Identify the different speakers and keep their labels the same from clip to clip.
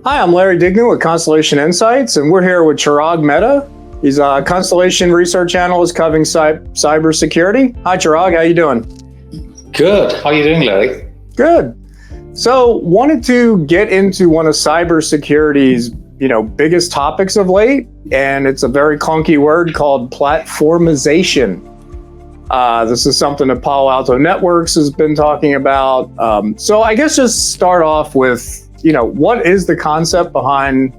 Speaker 1: Hi, I'm Larry Dignan with Constellation Insights, and we're here with Chirag Mehta. He's a Constellation Research Analyst covering cybersecurity. Hi, Chirag. How you doing?
Speaker 2: Good. How are you doing, Larry?
Speaker 1: Good. So, wanted to get into one of cybersecurity's, biggest topics of late, and it's a very clunky word called platformization. This is something that Palo Alto Networks has been talking about. So, I guess just start off with, what is the concept behind,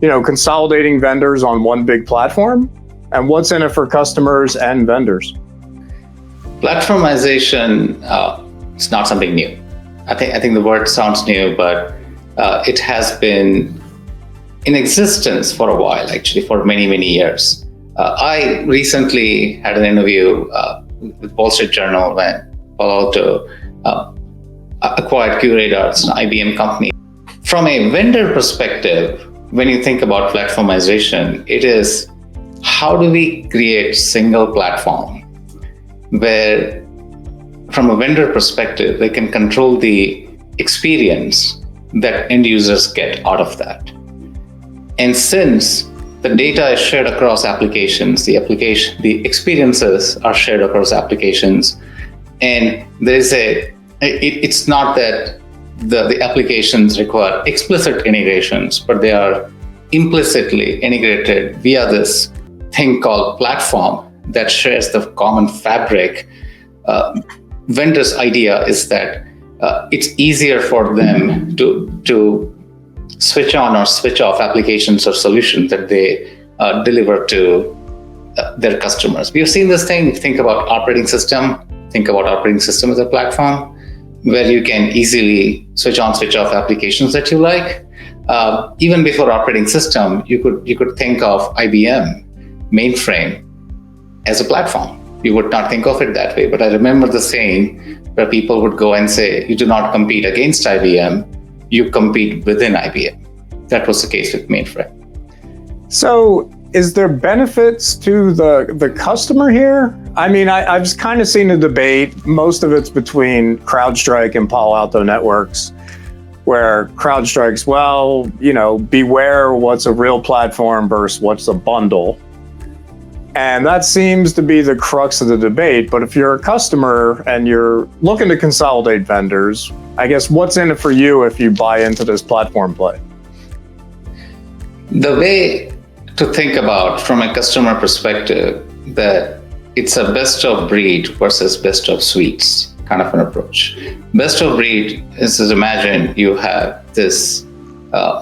Speaker 1: consolidating vendors on one big platform, and what's in it for customers and vendors?
Speaker 2: Platformization is not something new. I think the word sounds new, but it has been in existence for a while, actually, for many, many years. I recently had an interview with Wall Street Journal when Palo Alto acquired QRadar, it's an IBM company. From a vendor perspective, when you think about platformization, it is how do we create single platform where, from a vendor perspective, they can control the experience that end users get out of that. And since the data is shared across applications, the experiences are shared across applications, and it's not that the applications require explicit integrations, but they are implicitly integrated via this thing called platform that shares the common fabric. Vendors' idea is that it's easier for them to switch on or switch off applications or solutions that they deliver to their customers. We've seen this thing. Think about operating system as a platform where you can easily switch on, switch off applications that you like. Even before operating system, you could think of IBM mainframe as a platform. You would not think of it that way, but I remember the saying where people would go and say, you do not compete against IBM, you compete within IBM. That was the case with mainframe.
Speaker 1: So is there benefits to the customer here? I mean, I've just kind of seen a debate. Most of it's between CrowdStrike and Palo Alto Networks, where CrowdStrike's, beware what's a real platform versus what's a bundle. And that seems to be the crux of the debate. But if you're a customer and you're looking to consolidate vendors, I guess what's in it for you if you buy into this platform play?
Speaker 2: The way to think about from a customer perspective that it's a best of breed versus best of suites kind of an approach. Best of breed is, imagine you have this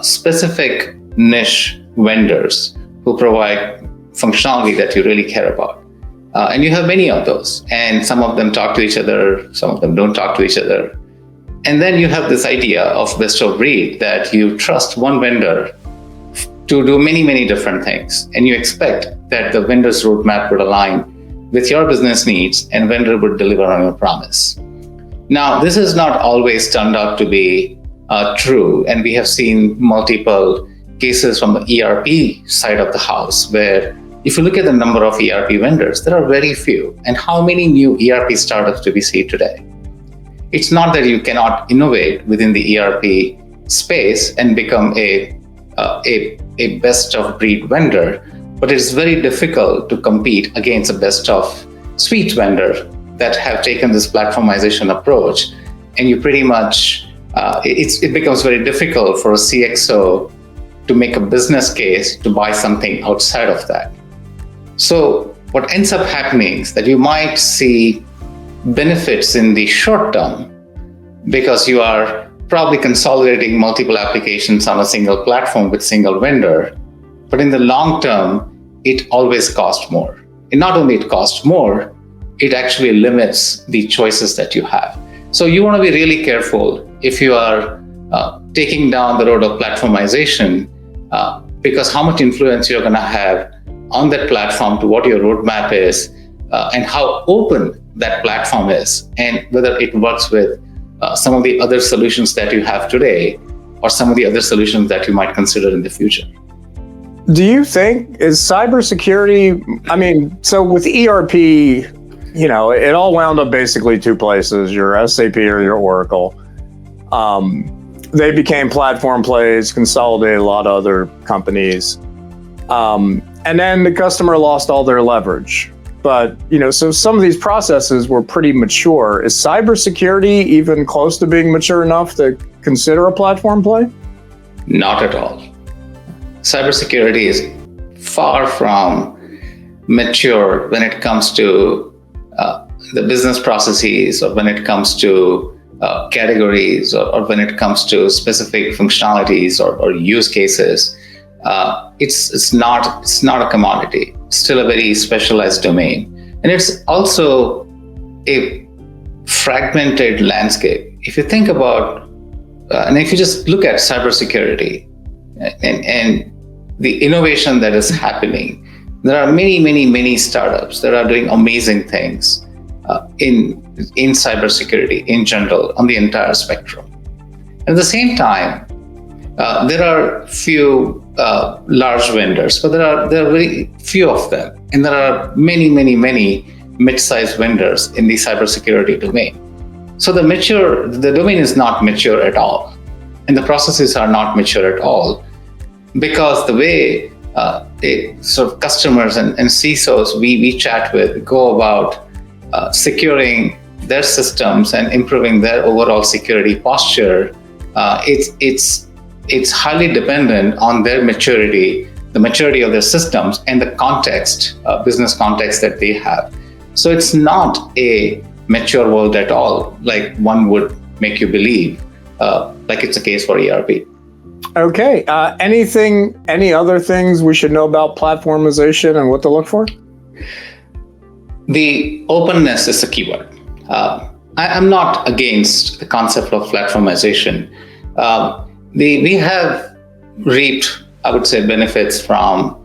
Speaker 2: specific niche vendors who provide functionality that you really care about. And you have many of those, and some of them talk to each other, some of them don't talk to each other. And then you have this idea of best of breed that you trust one vendor to do many, many different things. And you expect that the vendor's roadmap would align with your business needs and vendor would deliver on your promise. Now, this has not always turned out to be true. And we have seen multiple cases from the ERP side of the house, where if you look at the number of ERP vendors, there are very few. And how many new ERP startups do we see today? It's not that you cannot innovate within the ERP space and become a best of breed vendor, but it's very difficult to compete against a best of suite vendor that have taken this platformization approach. And you pretty much, it becomes very difficult for a CXO to make a business case to buy something outside of that. So what ends up happening is that you might see benefits in the short term because you are probably consolidating multiple applications on a single platform with single vendor. But in the long term, it always costs more. And not only it costs more, it actually limits the choices that you have. So you want to be really careful if you are taking down the road of platformization, because how much influence you're going to have on that platform to what your roadmap is, and how open that platform is, and whether it works with some of the other solutions that you have today or some of the other solutions that you might consider in the future.
Speaker 1: Do you think, is cybersecurity, so with ERP, it all wound up basically two places, your SAP or your Oracle. they became platform plays, consolidated a lot of other companies. And then the customer lost all their leverage. But, so some of these processes were pretty mature. Is cybersecurity even close to being mature enough to consider a platform play?
Speaker 2: Not at all. Cybersecurity is far from mature when it comes to the business processes, or when it comes to categories, or when it comes to specific functionalities or use cases. It's not a commodity. It's still a very specialized domain, and it's also a fragmented landscape. If you think about, and if you just look at cybersecurity and the innovation that is happening, there are many startups that are doing amazing things in cybersecurity in general on the entire spectrum. At the same time, there are few large vendors, but there are very few of them, and there are many mid-sized vendors in the cybersecurity domain. So the domain is not mature at all, and the processes are not mature at all, because the way sort of customers and CISOs we chat with go about securing their systems and improving their overall security posture, it's highly dependent on their maturity, the maturity of their systems, and the context, business context that they have. So it's not a mature world at all, like one would make you believe, like it's the case for ERP.
Speaker 1: Okay. Any other things we should know about platformization and what to look for?
Speaker 2: The openness is a keyword. I'm not against the concept of platformization. We have reaped, I would say, benefits from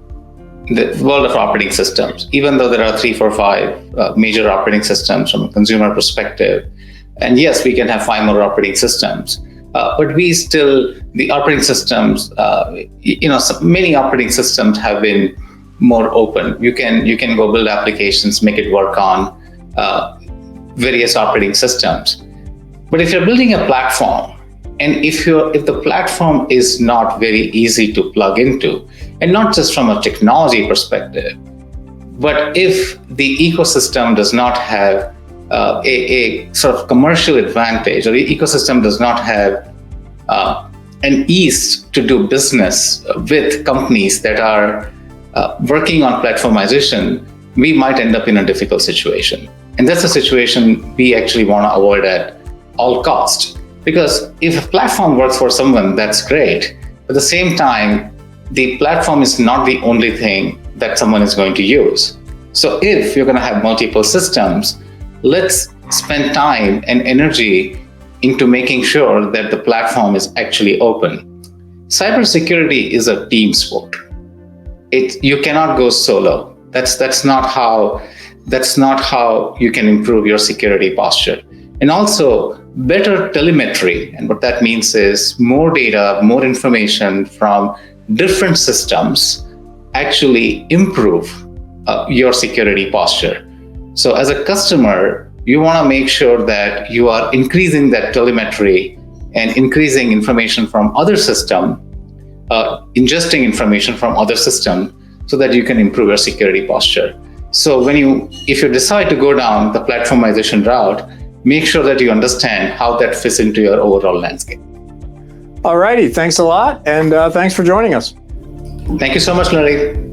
Speaker 2: the world of operating systems, even though there are 3, 4, 5 major operating systems from a consumer perspective. And yes, we can have 5 more operating systems. But the operating systems, many operating systems have been more open. You can go build applications, make it work on various operating systems. But if you're building a platform, and if the platform is not very easy to plug into, and not just from a technology perspective, but if the ecosystem does not have a sort of commercial advantage, or the ecosystem does not have an ease to do business with companies that are working on platformization, we might end up in a difficult situation. And that's a situation we actually want to avoid at all costs. Because if a platform works for someone, that's great. At the same time, the platform is not the only thing that someone is going to use. So if you're going to have multiple systems, let's spend time and energy into making sure that the platform is actually open. Cybersecurity is a team sport. You cannot go solo. That's not how you can improve your security posture. And also better telemetry. And what that means is more data, more information from different systems actually improve your security posture. So as a customer, you want to make sure that you are increasing that telemetry and increasing information from other system, ingesting information from other system, so that you can improve your security posture. So if you decide to go down the platformization route, make sure that you understand how that fits into your overall landscape.
Speaker 1: All righty. Thanks a lot. And thanks for joining us.
Speaker 2: Thank you so much, Larry.